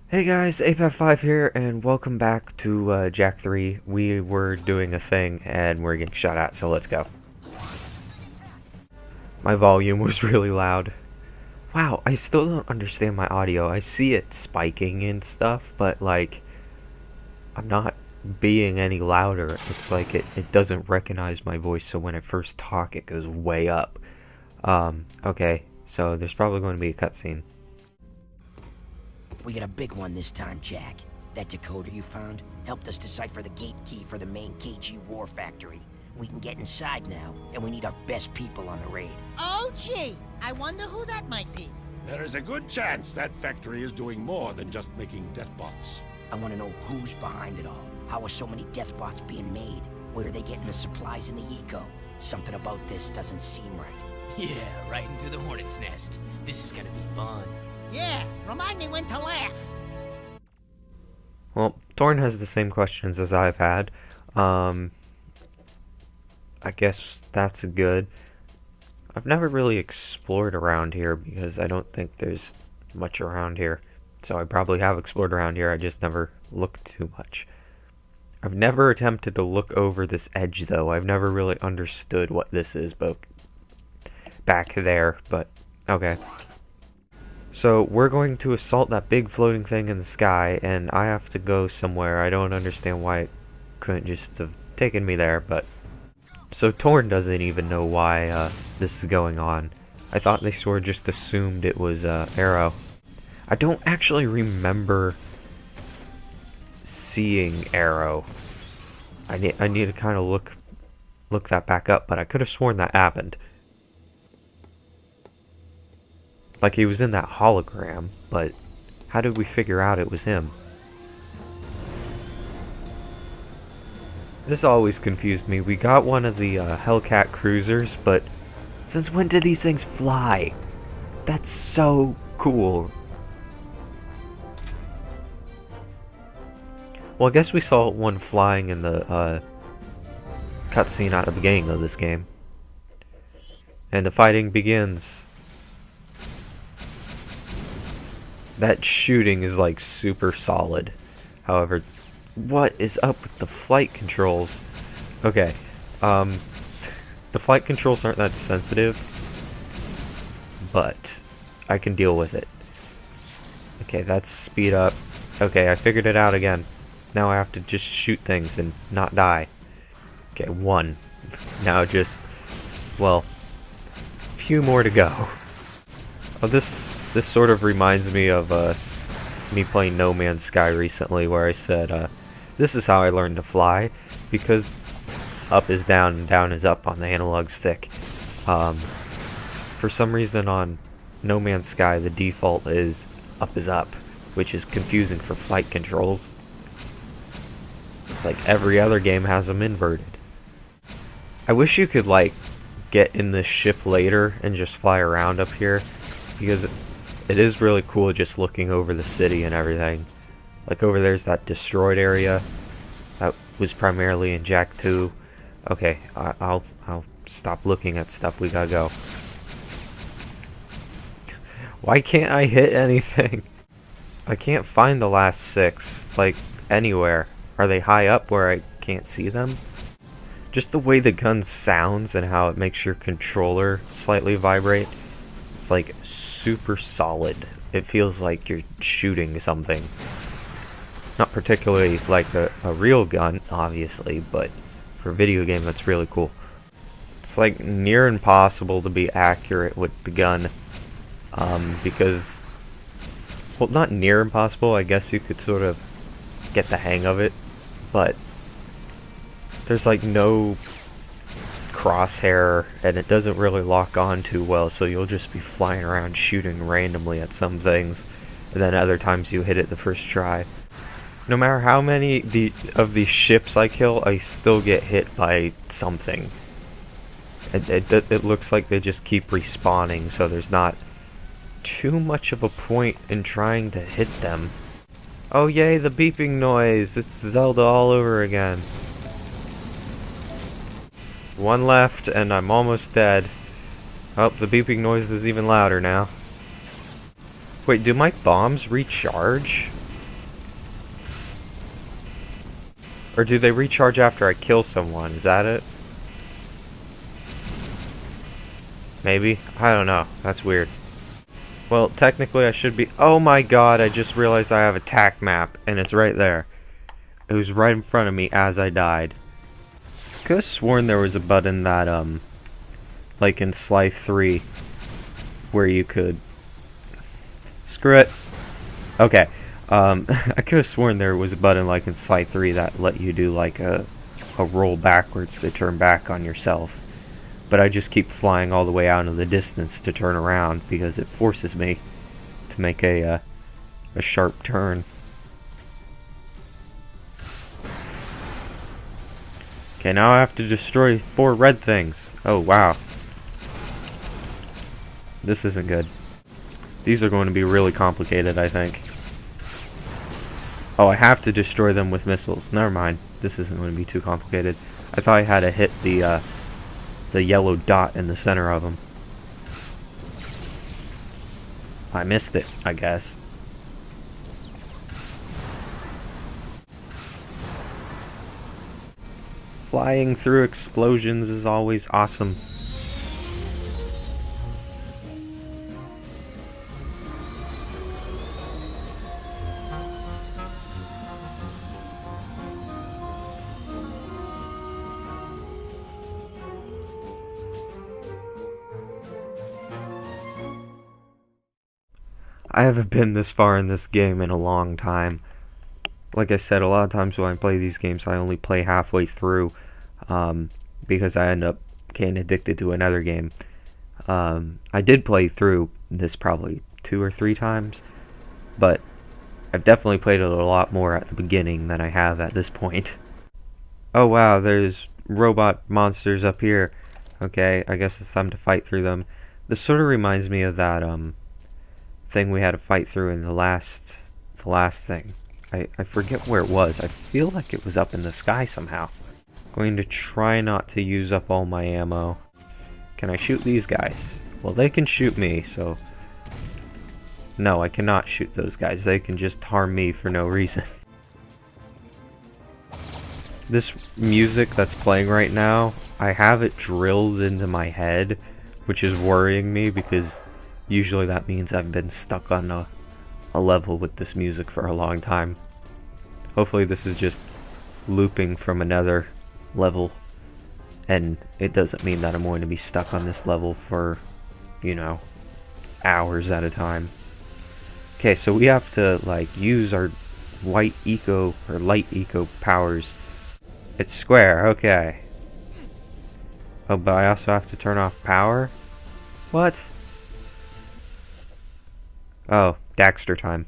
Hey guys, Apav here, and welcome back to Jack 3. We were doing a thing, and we're getting shot at, so let's go. My volume was really loud. Wow, I still don't understand my audio. I see it spiking and stuff, but like, I'm not being any louder. It's like it doesn't recognize my voice, so when I first talk, it goes way up. Okay, so there's probably going to be a cutscene. We got a big one this time, Jack. That decoder you found helped us decipher the gate key for the main KG war factory. We can get inside now, and we need our best people on the raid. Oh, gee. I wonder who that might be. There is a good chance that factory is doing more than just making deathbots. I want to know who's behind it all. How are so many deathbots being made? Where are they getting the supplies and the eco? Something about this doesn't seem right. Yeah, right into the hornet's nest. This is gonna be fun. Yeah, remind me when to laugh. Well, Thorn has the same questions as I've had. I guess that's good. I've never really explored around here because I don't think there's much around here. So I probably have explored around here, I just never looked too much. I've never attempted to look over this edge though. I've never really understood what this is back there, but okay. So we're going to assault that big floating thing in the sky, and I have to go somewhere. I don't understand why it couldn't just have taken me there, but... So Torn doesn't even know why this is going on. I thought they sort of just assumed it was Arrow. I don't actually remember seeing Arrow. I need to kind of look that back up, but I could have sworn that happened. Like he was in that hologram, but how did we figure out it was him? This always confused me. We got one of the Hellcat cruisers, but since when did these things fly? That's so cool. Well, I guess we saw one flying in the cutscene at the beginning of this game. And the fighting begins. That shooting is like super solid. However, what is up with the flight controls? Okay, the flight controls aren't that sensitive, but I can deal with it. Okay, that's speed up. Okay, I figured it out again. Now I have to just shoot things and not die. Okay, one. Now just, well, a few more to go. Oh, this sort of reminds me of me playing No Man's Sky recently, where I said, this is how I learned to fly, because up is down and down is up on the analog stick. For some reason on No Man's Sky, the default is up, which is confusing for flight controls. It's like every other game has them inverted. I wish you could, like, get in this ship later and just fly around up here, because it is really cool just looking over the city and everything. Like over there's that destroyed area that was primarily in Jack 2. Okay, I'll stop looking at stuff. We gotta go. Why can't I hit anything? I can't find the last 6, like, anywhere. Are they high up where I can't see them? Just the way the gun sounds and how it makes your controller slightly vibrate. It's like super solid. It feels like you're shooting something. Not particularly like a real gun, obviously, but for a video game that's really cool. It's like near impossible to be accurate with the gun. Because, well, not near impossible, I guess you could sort of get the hang of it, but there's like no crosshair, and it doesn't really lock on too well, so you'll just be flying around shooting randomly at some things, and then other times you hit it the first try. No matter how many of these ships I kill, I still get hit by something. It looks like they just keep respawning, so there's not too much of a point in trying to hit them. Oh yay, the beeping noise! It's Zelda all over again. One left, and I'm almost dead. Oh, the beeping noise is even louder now. Wait, do my bombs recharge? Or do they recharge after I kill someone? Is that it? Maybe? I don't know. That's weird. Well, technically I should be... Oh my god, I just realized I have a attack map, and it's right there. It was right in front of me as I died. I could have sworn there was a button that, like in Sly 3, where you could... Screw it. Okay. I could have sworn there was a button like in Sly 3 that let you do like a roll backwards to turn back on yourself. But I just keep flying all the way out into the distance to turn around because it forces me to make a sharp turn. Okay, now I have to destroy 4 red things. Oh, wow. This isn't good. These are going to be really complicated, I think. Oh, I have to destroy them with missiles. Never mind. This isn't going to be too complicated. I thought I had to hit the yellow dot in the center of them. I missed it, I guess. Flying through explosions is always awesome. I haven't been this far in this game in a long time. Like I said, a lot of times when I play these games, I only play halfway through because I end up getting addicted to another game. I did play through this probably 2 or 3 times, but I've definitely played it a lot more at the beginning than I have at this point. Oh wow, there's robot monsters up here. Okay, I guess it's time to fight through them. This sort of reminds me of that thing we had to fight through in the last thing. I forget where it was. I feel like it was up in the sky somehow. Going to try not to use up all my ammo. Can I shoot these guys? Well, they can shoot me, so... No, I cannot shoot those guys. They can just harm me for no reason. This music that's playing right now, I have it drilled into my head, which is worrying me because usually that means I've been stuck on a level with this music for a long time. Hopefully this is just looping from another level, and it doesn't mean that I'm going to be stuck on this level for, you know, hours at a time. Okay, so we have to, like, use our light eco powers. It's square, okay. Oh, but I also have to turn off power? What? Oh, Daxter time.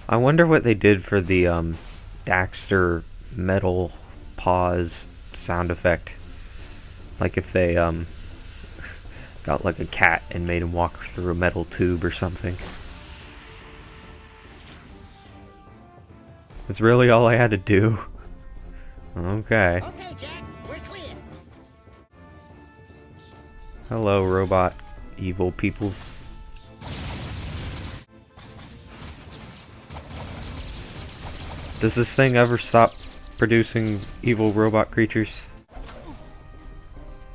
I wonder what they did for the Daxter metal pause sound effect. Like if they got like a cat and made him walk through a metal tube or something. That's really all I had to do. Okay. Okay, Jack, we're clear. Hello, robot evil peoples. Does this thing ever stop producing evil robot creatures?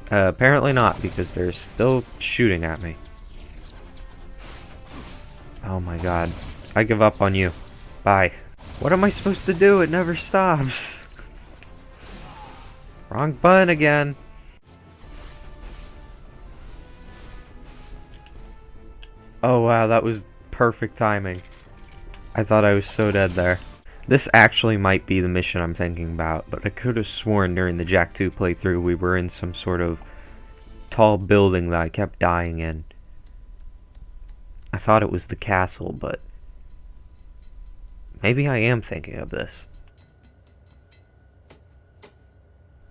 Apparently not, because they're still shooting at me. Oh my god. I give up on you. Bye. What am I supposed to do? It never stops. Wrong button again. Oh wow, that was perfect timing. I thought I was so dead there. This actually might be the mission I'm thinking about, but I could have sworn during the Jak 2 playthrough we were in some sort of tall building that I kept dying in. I thought it was the castle, but maybe I am thinking of this.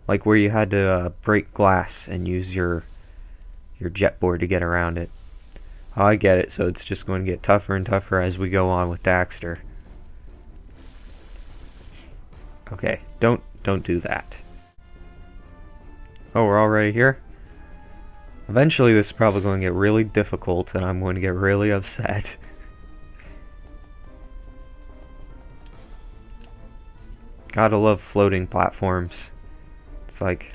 Like where you had to break glass and use your jet board to get around it. Oh, I get it, so it's just going to get tougher and tougher as we go on with Daxter. Okay, don't do that. Oh, we're already here? Eventually this is probably going to get really difficult and I'm going to get really upset. Gotta love floating platforms. It's like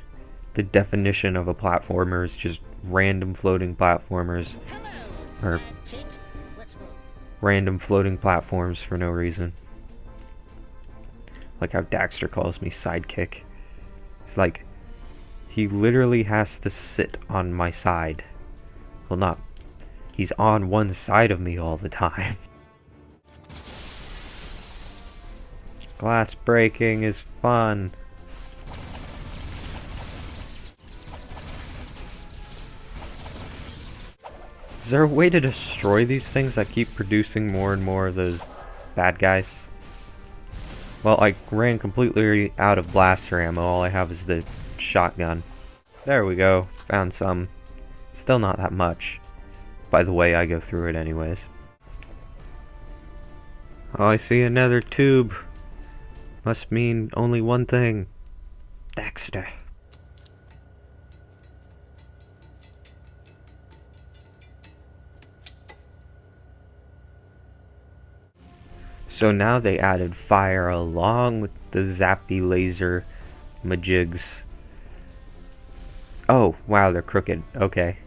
the definition of a platformer is just random floating platformers. Hello, Or sidekick. Let's move. random floating platforms for no reason. Like how Daxter calls me sidekick. It's like he literally has to sit on my side. Well, not. He's on one side of me all the time. Glass breaking is fun. Is there a way to destroy these things that keep producing more and more of those bad guys? Well, I ran completely out of blaster ammo. All I have is the shotgun. There we go. Found some. Still not that much. By the way, I go through it anyways. Oh, I see another tube. Must mean only one thing. Daxter. So now they added fire along with the zappy laser majigs. Oh, wow, they're crooked. Okay.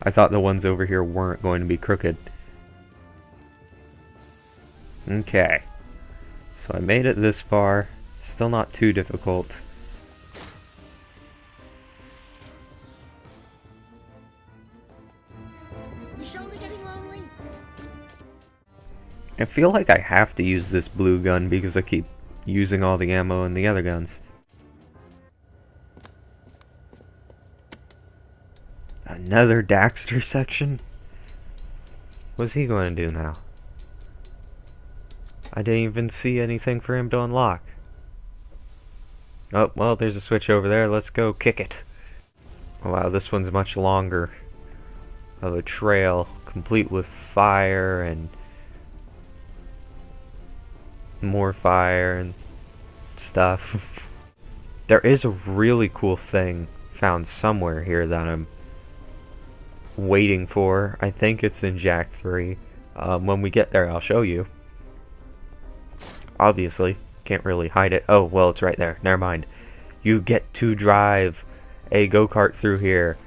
I thought the ones over here weren't going to be crooked. Okay. So I made it this far. Still not too difficult. You surely getting lonely? I feel like I have to use this blue gun because I keep using all the ammo in the other guns. Another Daxter section? What's he going to do now? I didn't even see anything for him to unlock. Oh, well, there's a switch over there. Let's go kick it. Oh, wow, this one's much longer. Of a trail, complete with fire and more fire and stuff. There is a really cool thing found somewhere here that I'm waiting for. I think it's in Jack 3. When we get there, I'll show you. Obviously, can't really hide it. Oh, well, it's right there. Never mind. You get to drive a go-kart through here.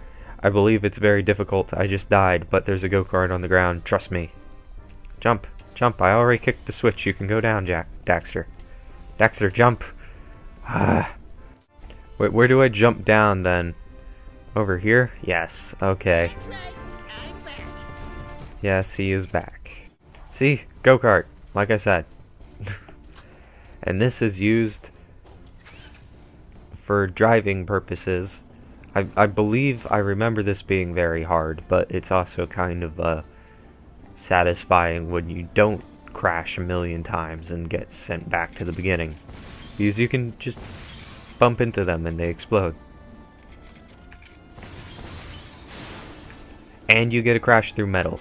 I believe it's very difficult. I just died, but there's a go-kart on the ground. Trust me. Jump. Jump. I already kicked the switch. You can go down, Daxter. Daxter, jump. Wait, where do I jump down, then? Over here? Yes. Okay. That's right. I'm back. Yes, he is back. See? Go-kart. Like I said. And this is used for driving purposes. I believe I remember this being very hard, but it's also kind of satisfying when you don't crash a million times and get sent back to the beginning. Because you can just bump into them and they explode. And you get to crash through metal.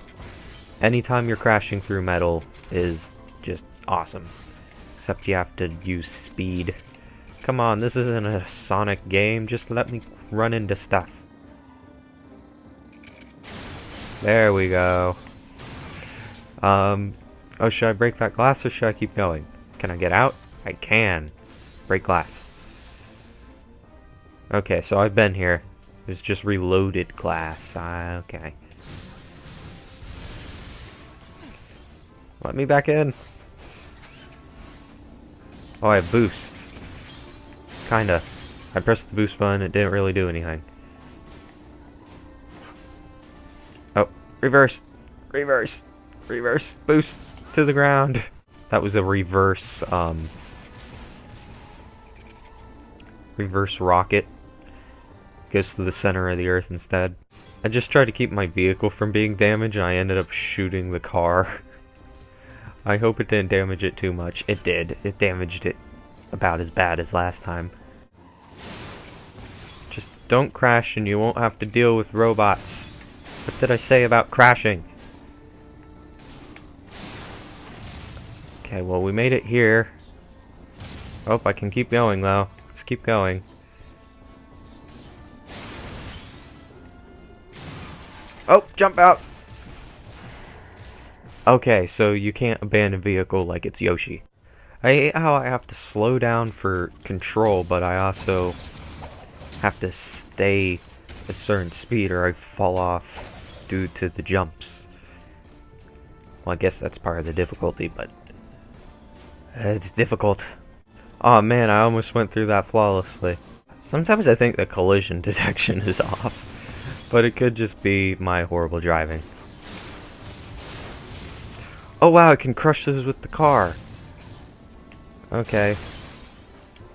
Anytime you're crashing through metal is just awesome. Except you have to use speed. Come on, this isn't a Sonic game. Just let me run into stuff. There we go. Oh, should I break that glass or should I keep going? Can I get out? I can. Break glass. Okay, so I've been here. It's just reloaded glass. Okay. Let me back in. Oh, I have boost. Kinda. I pressed the boost button, it didn't really do anything. Oh, reverse! Reverse! Reverse! Boost to the ground! That was a reverse, reverse rocket. Goes to the center of the earth instead. I just tried to keep my vehicle from being damaged and I ended up shooting the car. I hope it didn't damage it too much. It did. It damaged it about as bad as last time. Just don't crash and you won't have to deal with robots. What did I say about crashing? Okay, well, we made it here. Oh, I can keep going though. Let's keep going. Oh, jump out! Okay, so you can't abandon vehicle like it's Yoshi. I hate how I have to slow down for control, but I also have to stay a certain speed or I fall off due to the jumps. Well, I guess that's part of the difficulty, but it's difficult. Oh man, I almost went through that flawlessly. Sometimes I think the collision detection is off, but it could just be my horrible driving. Oh wow, I can crush those with the car. Okay.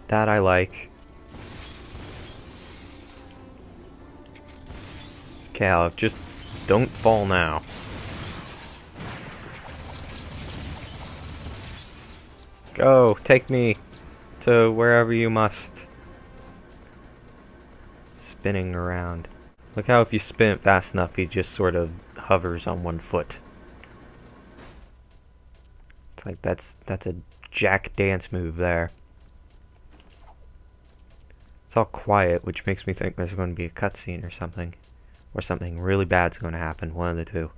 That I like. Cal, just don't fall now. Go, take me to wherever you must. Spinning around. Look how if you spin it fast enough, he just sort of hovers on one foot. It's like that's a Jack dance move there. It's all quiet, which makes me think there's going to be a cutscene or something. Or something really bad's going to happen, one of the two.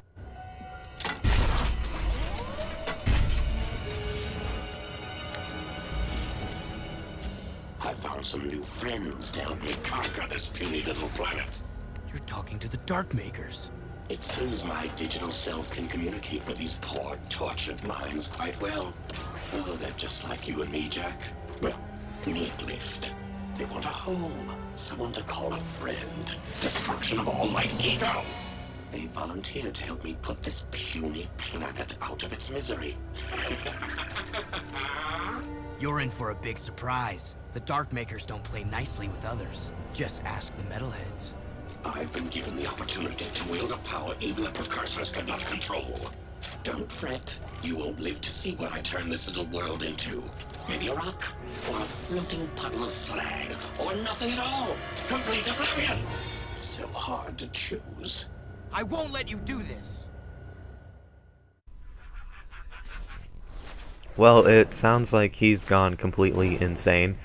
I found some new friends to help me conquer this puny little planet. You're talking to the Dark Makers. It seems my digital self can communicate with these poor, tortured minds quite well. Oh, they're just like you and me, Jack. Well, me at least. They want a home, someone to call a friend. Destruction of all my ego! They volunteered to help me put this puny planet out of its misery. You're in for a big surprise. The Dark Makers don't play nicely with others. Just ask the Metalheads. I've been given the opportunity to wield a power even the precursors could not control. Don't fret. You won't live to see what I turn this little world into. Maybe a rock, or a floating puddle of slag, or nothing at all. Complete oblivion! So hard to choose. I won't let you do this! Well, it sounds like he's gone completely insane.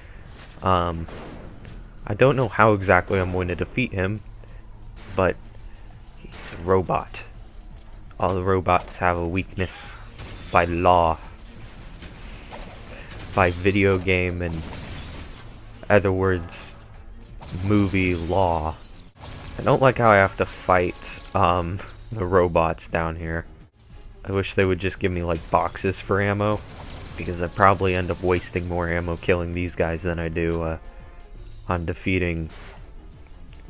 I don't know how exactly I'm going to defeat him, but he's a robot. All the robots have a weakness by law. By video game and, other words, movie law. I don't like how I have to fight, the robots down here. I wish they would just give me, like, boxes for ammo, because I probably end up wasting more ammo killing these guys than I do, on defeating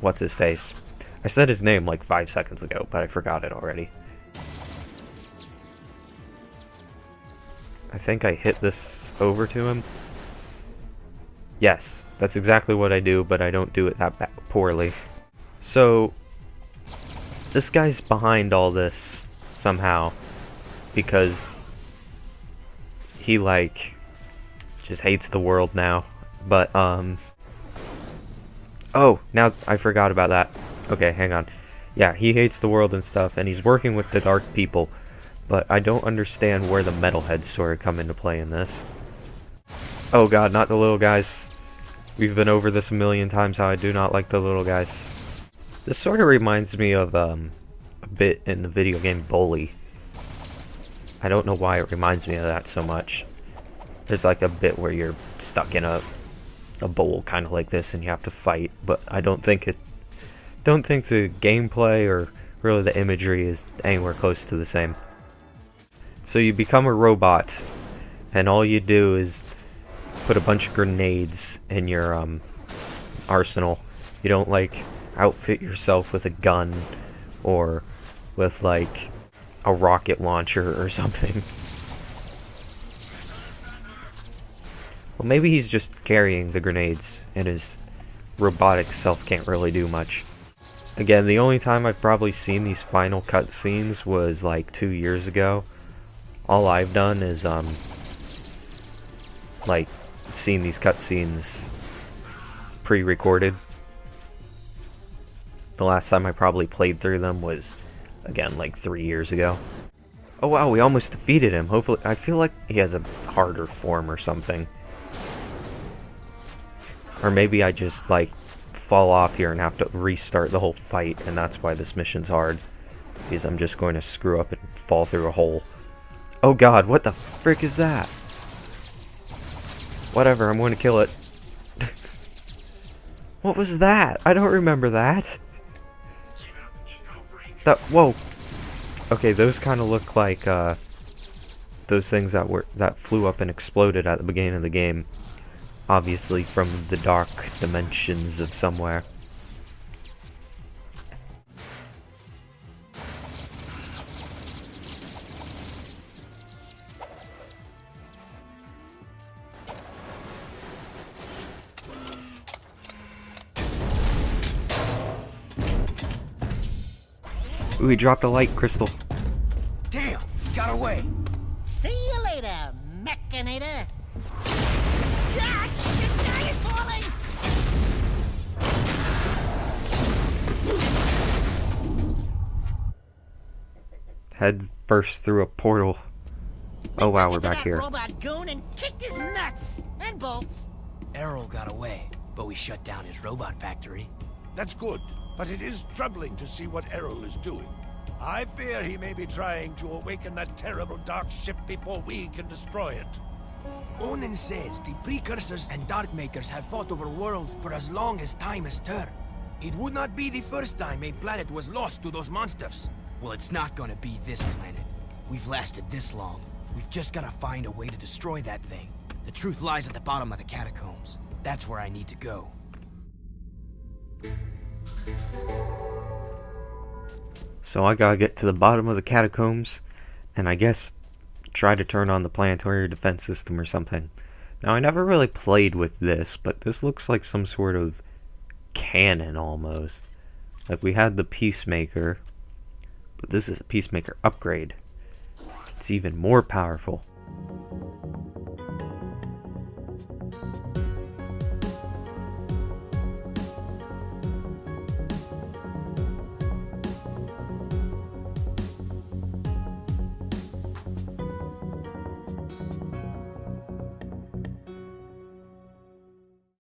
what's-his-face. I said his name like 5 seconds ago, but I forgot it already. I think I hit this over to him. Yes, that's exactly what I do, but I don't do it that poorly. So, this guy's behind all this somehow, because he, like, just hates the world now. But, oh, now I forgot about that. Okay, hang on. Yeah, he hates the world and stuff, and he's working with the dark people. But I don't understand where the metalheads sort of come into play in this. Oh god, not the little guys. We've been over this a million times, how I do not like the little guys. This sort of reminds me of, a bit in the video game Bully. I don't know why it reminds me of that so much. There's like a bit where you're stuck in a bowl kind of like this and you have to fight, but I don't think the gameplay or really the imagery is anywhere close to the same. So you become a robot and all you do is put a bunch of grenades in your arsenal. You don't like outfit yourself with a gun or with like a rocket launcher or something. Well, maybe he's just carrying the grenades and his robotic self can't really do much. Again, the only time I've probably seen these final cutscenes was like 2 years ago. All I've done is like seen these cutscenes pre-recorded. The last time I probably played through them was, again, like 3 years ago. Oh wow, we almost defeated him. Hopefully, I feel like he has a harder form or something. Or maybe I just, like, fall off here and have to restart the whole fight, and that's why this mission's hard. because I'm just going to screw up and fall through a hole. Oh god, what the frick is that? Whatever, I'm going to kill it. What was that? I don't remember that. Whoa. Okay, those kind of look like those things that flew up and exploded at the beginning of the game. Obviously from the dark dimensions of somewhere. Ooh, he dropped a light crystal. Damn, he got away. See you later, Mechanator. Jack, this guy is falling. Head first through a portal. Oh wow, we're back here. Robot goon and kicked his nuts and bolts. Errol got away, but we shut down his robot factory. That's good, but it is troubling to see what Errol is doing. I fear he may be trying to awaken that terrible dark ship before we can destroy it. Onan says the Precursors and Darkmakers have fought over worlds for as long as time has turned. It would not be the first time a planet was lost to those monsters. Well, it's not gonna be this planet. We've lasted this long. We've just gotta find a way to destroy that thing. The truth lies at the bottom of the catacombs. That's where I need to go. So I gotta get to the bottom of the catacombs, and I guess try to turn on the planetary defense system or something. Now I never really played with this, but this looks like some sort of cannon almost. Like we had the Peacemaker, but this is a Peacemaker upgrade. It's even more powerful.